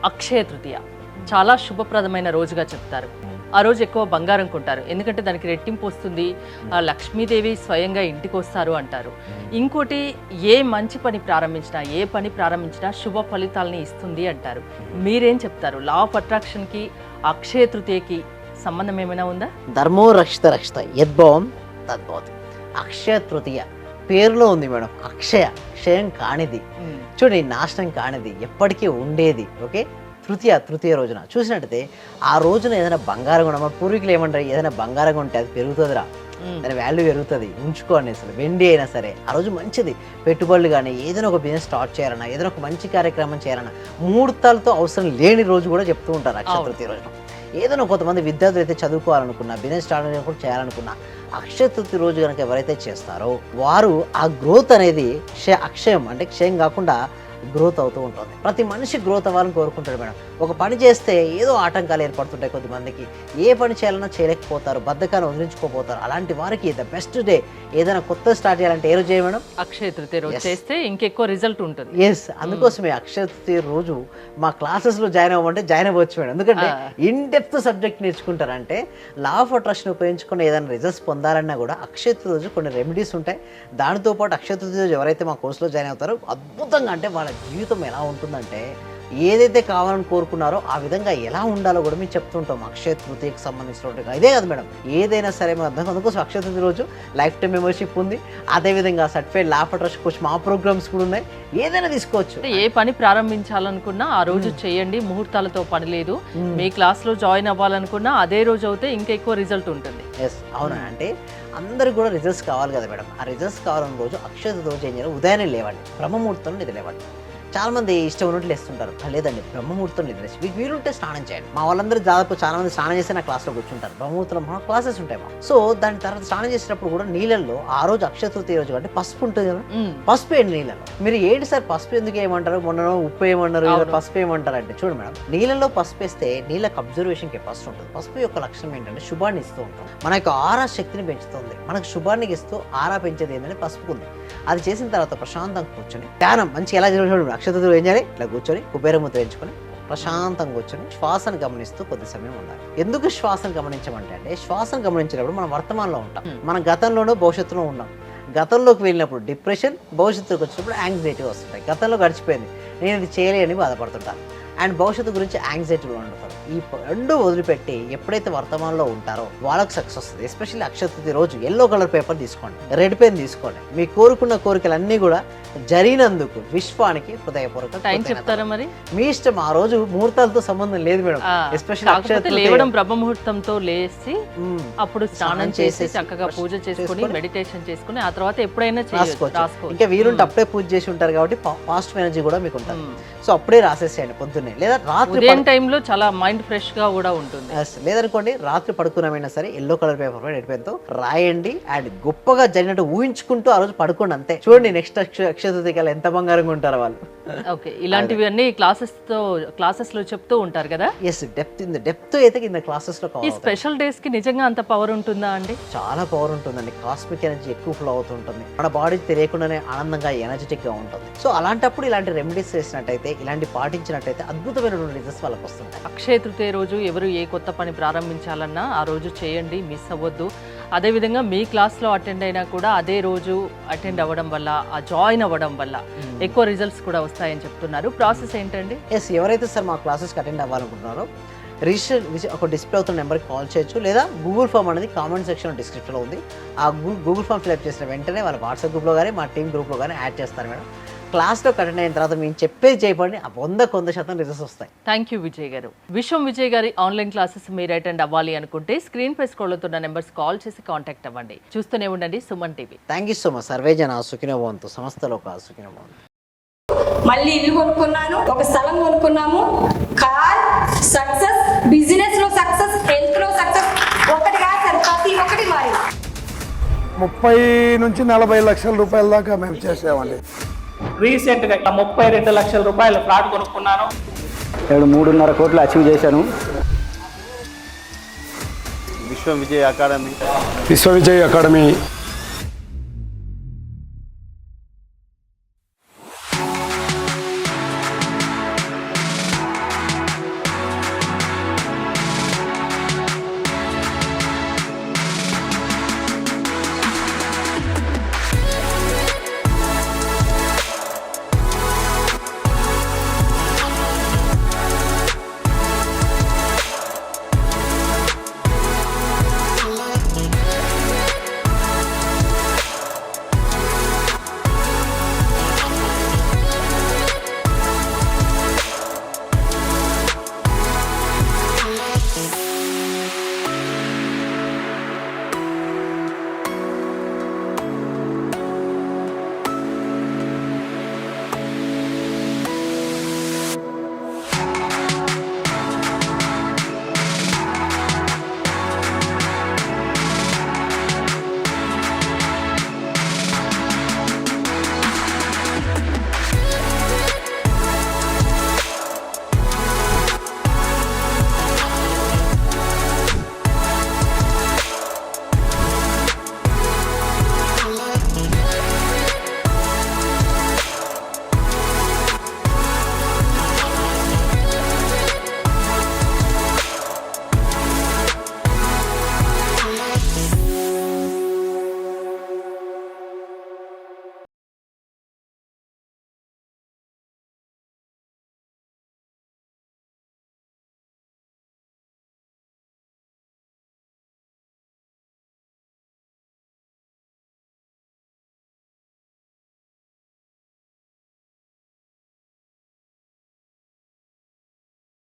అక్షయ తృతీయ చాలా శుభప్రదమైన రోజుగా చెప్తారు. ఆ రోజు ఎక్కువ బంగారం కొంటారు, ఎందుకంటే దానికి రెట్టింపు వస్తుంది, లక్ష్మీదేవి స్వయంగా ఇంటికి వస్తారు అంటారు. ఇంకోటి, ఏ మంచి పని ప్రారంభించినా, ఏ పని ప్రారంభించినా శుభ ఫలితాలని ఇస్తుంది అంటారు. మీరేం చెప్తారు? లా ఆఫ్ అట్రాక్షన్కి అక్షయ తృతీయకి సంబంధం ఏమైనా ఉందా? ధర్మో రక్షిత రక్షిత యద్భవం తద్భవతి. అక్షయ తృతీయ పేరులో ఉంది మేడం. క్షయం కానిది, చూడండి, నాశనం కానిది, ఎప్పటికీ ఉండేది. ఓకే, తృతీయ రోజున చూసినట్టయితే ఆ రోజున ఏదైనా బంగారం కూడా, మన పూర్వీకులు ఏమంటారు, ఏదైనా బంగారం ఉంటే అది పెరుగుతుందిరా, దాని వాల్యూ పెరుగుతుంది, ఉంచుకోండి. అసలు వెండి అయినా సరే ఆ రోజు మంచిది. పెట్టుబడులు కానీ ఏదైనా ఒక బిజినెస్ స్టార్ట్ చేయాలన్నా, ఏదైనా ఒక మంచి కార్యక్రమం చేయాలన్నా ముహూర్తాలతో అవసరం లేని రోజు కూడా చెప్తూ ఉంటారు అక్షయ తృతీయ రోజున. ఏదైనా కొంతమంది విద్యార్థులు అయితే చదువుకోవాలనుకున్నా, బిజినెస్ స్టార్ట్ కూడా చేయాలనుకున్నా, అక్షయ తృతీయ రోజు కనుక ఎవరైతే చేస్తారో వారు ఆ గ్రోత్ అనేది అక్షయం అంటే క్షయం కాకుండా గ్రోత్ అవుతూ ఉంటుంది. ప్రతి మనిషి గ్రోత్ అవ్వాలని కోరుకుంటాడు మేడం. ఒక పని చేస్తే ఏదో ఆటంకాలు ఏర్పడుతుంటాయి కొద్దిమందికి, ఏ పని చేయాలన్నా చేయలేకపోతారు, బద్ధకాన్ని వదిలించుకోపోతారు. అలాంటి వారికి ద బెస్ట్ డే ఏదైనా కొత్త స్టార్ట్ చేయాలంటే ఏ రోజు చేయ మేడం? అక్షయ తృతీయ రోజు చేస్తే ఇంకెక్కువ రిజల్ట్ ఉంటుంది. ఎస్, అందుకోసమే అక్షయ తృతీయ రోజు మా క్లాసెస్లో జాయిన్ అవ్వమంటే జాయిన్ అవ్వచ్చు మేడం. ఎందుకంటే ఇన్ డెప్త్ సబ్జెక్ట్ నేర్చుకుంటారంటే లా ఆఫ్ అట్రాక్షన్ ఉపయోగించుకుని ఏదైనా రిజల్ట్స్ పొందాలన్నా కూడా అక్షయ తృతీయ రోజు కొన్ని రెమెడీస్ ఉంటాయి. దానితో పాటు అక్షయ తృతీయ రోజు ఎవరైతే మా కోర్సులో జాయిన్ అవుతారో అద్భుతంగా, అంటే వాళ్ళ జీవితం ఎలా ఉంటుందంటే ఏదైతే కావాలని కోరుకున్నారో ఆ విధంగా ఎలా ఉండాలో కూడా మేము చెప్తుంటాం అక్షయ తృతీయకి సంబంధించినట్టుగా. ఇదే కదా మేడం, ఏదైనా సరే మేము అర్థం. అందుకోసం అక్షయ తృతీయ రోజు లైఫ్ టైం మెంబర్షిప్ ఉంది, అదేవిధంగా certified law of attraction coach మా ప్రోగ్రామ్స్ కూడా ఉన్నాయి. ఏదైనా తీసుకోవచ్చు. ఏ పని ప్రారంభించాలనుకున్నా ఆ రోజు చేయండి, ముహూర్తాలతో పని లేదు. మీ క్లాస్లో జాయిన్ అవ్వాలనుకున్నా అదే రోజు అయితే ఇంకా ఎక్కువ రిజల్ట్ ఉంటుంది. ఎస్, అవునా. అంటే అందరికి కూడా రిజల్ట్స్ కావాలి కదా మేడం. ఆ రిజల్ట్స్ కావాలన్న రోజు అక్షయ తృతీయ రోజు ఏం చేయాలి? ఉదయాన్నే లేవండి, బ్రహ్మముహూర్తంలో నిద్ర లేవండి. చాలా మంది ఇష్టం ఉన్నట్లు వేస్తుంటారు, లేదండి బ్రహ్మముహూర్తం నిద్రేసి మీకు వీలుంటే స్నానం చేయండి. మా వాళ్ళందరూ దాదాపు చాలా మంది స్నానం చేస్తే నా క్లాస్లో కూర్చుంటారు. బ్రహ్మముహూర్తంలో మన క్లాసెస్ ఉంటాయి మా. సో దాని తర్వాత స్నానం చేసేటప్పుడు కూడా నీళ్ళల్లో ఆ రోజు అక్షయ తృతీయ రోజు అంటే పసుపు ఉంటుంది కదా, పసుపు వేయండి నీళ్ళలో. మీరు ఏంటి సార్ పసుపు ఎందుకు ఏమంటారు, మొన్న ఉప్పు ఏమన్నారు, పసుపు ఏమంటారు అంటే, చూడండి మేడం, నీళ్ళలో పసుపు వేస్తే నీళ్ళకి అబ్జర్వేషన్ కెపాసిటీ ఉంటుంది. పసుపు యొక్క లక్షణం ఏంటంటే శుభాన్ని ఇస్తూ ఉంటాం, మన యొక్క ఆరా శక్తిని పెంచుతుంది. మనకు శుభాన్ని ఇస్తూ ఆరా పెంచేది ఏంటంటే పసుపు ఉంది. అది చేసిన తర్వాత ప్రశాంతంగా కూర్చొని ధ్యానం మంచిగా ఎలా చూడండి. అక్షతలు ఏం చేయాలి? ఇట్లా కూర్చొని కుబేరముద్ర ఎంచుకొని ప్రశాంతంగా కూర్చొని శ్వాసను గమనిస్తూ కొద్ది సమయం ఉండాలి. ఎందుకు శ్వాసను గమనించమంటే, అంటే శ్వాసను గమనించినప్పుడు మనం వర్తమానంలో ఉంటాం, మనం గతంలోనూ భవిష్యత్తులో ఉన్నాం. గతంలోకి వెళ్ళినప్పుడు డిప్రెషన్, భవిష్యత్తులోకి వచ్చినప్పుడు యాంగ్జైటీ వస్తుంటాయి. గతంలో గడిచిపోయింది, నేను ఇది చేయలేని బాధపడుతుంటాను, అండ్ భవిష్యత్తు గురించి యాంగ్జైటీలో ఉంటారు. ఈ రెండు వదిలిపెట్టి ఎప్పుడైతే వర్తమానంలో ఉంటారో వాళ్ళకి సక్సెస్ వస్తుంది. ఎస్పెషల్లీ అక్షయ తృతీయ రోజు ఎల్లో కలర్ పేపర్ తీసుకోండి, రెడ్ పెన్ తీసుకోండి. మీ కోరుకున్న కోరికలన్నీ కూడా జరిగినందుకు విశ్వానికి హృదయపూర్వక టైం చెప్తారా మరి? మీ ఇష్టం. ఆ రోజు ముహూర్తాలతో సంబంధం లేదు మేడం. ఎస్పెషల్లీ లేవడం బ్రహ్మముహూర్తంతో లేచి అప్పుడు స్నానం చేసి చక్కగా పూజ చేసుకుని మెడిటేషన్ చేసుకుని ఆ తర్వాత ఎప్పుడైనా రాసుకోవచ్చు. ఇంకా వీలుంటే అప్పుడే పూజ చేసి ఉంటారు కాబట్టి పాజిటివ్ ఎనర్జీ కూడా మీకు ఉంటుంది. సో అప్పుడే రాసేసేయండి పొద్దున్నే, లేదా రాత్రి టైంలో చాలా మైండ్ ఫ్రెష్ గా కూడా ఉంటుంది. లేదనుకోండి రాత్రి పడుకున్నామైనా సరే yellow colour paper red pen తో రాయండి, అండ్ గొప్పగా జరిగినట్టు ఊహించుకుంటూ ఆ రోజు పడుకోండి అంతే. చూడండి నెక్స్ట్ అక్షయ తృతీయ ఎంత బంగారంగా ఉంటారు వాళ్ళు. ఓకే, ఇలాంటివి అన్ని క్లాసెస్ లో చెప్తూ ఉంటారు కదా. ఎస్, డెప్త్ అయితే కింద క్లాసెస్ లో. ఈ స్పెషల్ డేస్ కి నిజంగా అంత పవర్ ఉంటుందా అండి? చాలా పవర్ ఉంటుందండి. కాస్మిక్ ఎనర్జీ ఎక్కువ ఫ్లో అవుతుంటుంది, మన బాడీ తెలియకుండానే ఆనందంగా ఎనర్జెటిక్ గా ఉంటుంది. సో అలాంటప్పుడు ఇలాంటి రెమెడీస్ చేసినట్టయితే, ఇలాంటి పాటించినట్టయితే అద్భుతమైనటువంటి రిజల్ట్స్ వాళ్ళకి వస్తుంటాయి. అక్షయ తృతీయ రోజు ఎవరు ఏ కొత్త పని ప్రారంభించాలన్నా ఆ రోజు చేయండి, మిస్ అవ్వద్దు. అదేవిధంగా మీ క్లాస్లో అటెండ్ అయినా కూడా అదే రోజు అటెండ్ అవ్వడం వల్ల, జాయిన్ అవ్వడం వల్ల ఎక్కువ రిజల్ట్స్ కూడా వస్తాయని చెప్తున్నారు. ప్రాసెస్ ఏంటండి? ఎస్, ఎవరైతే సార్ మా క్లాసెస్కి అటెండ్ అవ్వాలనుకుంటున్నారో రిజిస్టర్ ఒక డిస్ప్లే అవుతున్న నెంబర్కి కాల్ చేయొచ్చు, లేదా గూగుల్ ఫామ్ అనేది కామెంట్ సెక్షన్ డిస్క్రిప్షన్లో ఉంది. ఆ గూగుల్ ఫామ్ ఫిల్అప్ చేసిన వెంటనే వాళ్ళ వాట్సాప్ గ్రూప్లో కానీ మా టీమ్ గ్రూప్లో కానీ యాడ్ చేస్తారు మేడం. క్లాస్లో అటెండ్ అయిన తర్వాత మేము చెప్పేది చేయబడి 100% రిజల్ట్స్ వస్తాయి. థ్యాంక్ యూ విజయ్ గారు. విజయ్ గారి ఆన్లైన్ క్లాసెస్ మీరు అటెండ్ అవ్వాలి అనుకుంటే స్క్రీన్ పై స్క్రోల్ అవుతున్న నెంబర్స్ కాల్ చేసి కాంటాక్ట్ అవ్వండి. చూస్తూనే ఉండండి Suman TV. Thank you so much. Survey జన సుఖినో భవంతు, సమస్తలో సుఖినో భవంతు. మళ్ళీ ఇల్లు కొనుక్కున్నాను, ఒక స్థలం కొనుక్కున్నాము. కార్ సక్సెస్, బిజినెస్ లో సక్సెస్, హెల్త్ లో సక్సెస్, ఒకటి కాదు సార్, ప్రతి ఒక్కటి మారి 30 నుంచి 40 లక్షల రూపాయల దాకా మేము చేసామండి. రీసెంట్ గా 32 లక్షల రూపాయల ఫ్లాట్ కొనుక్కున్నాను. 3.5 కోట్లు అచీవ్ చేశాను. విశ్వ విజయ్ అకాడమీ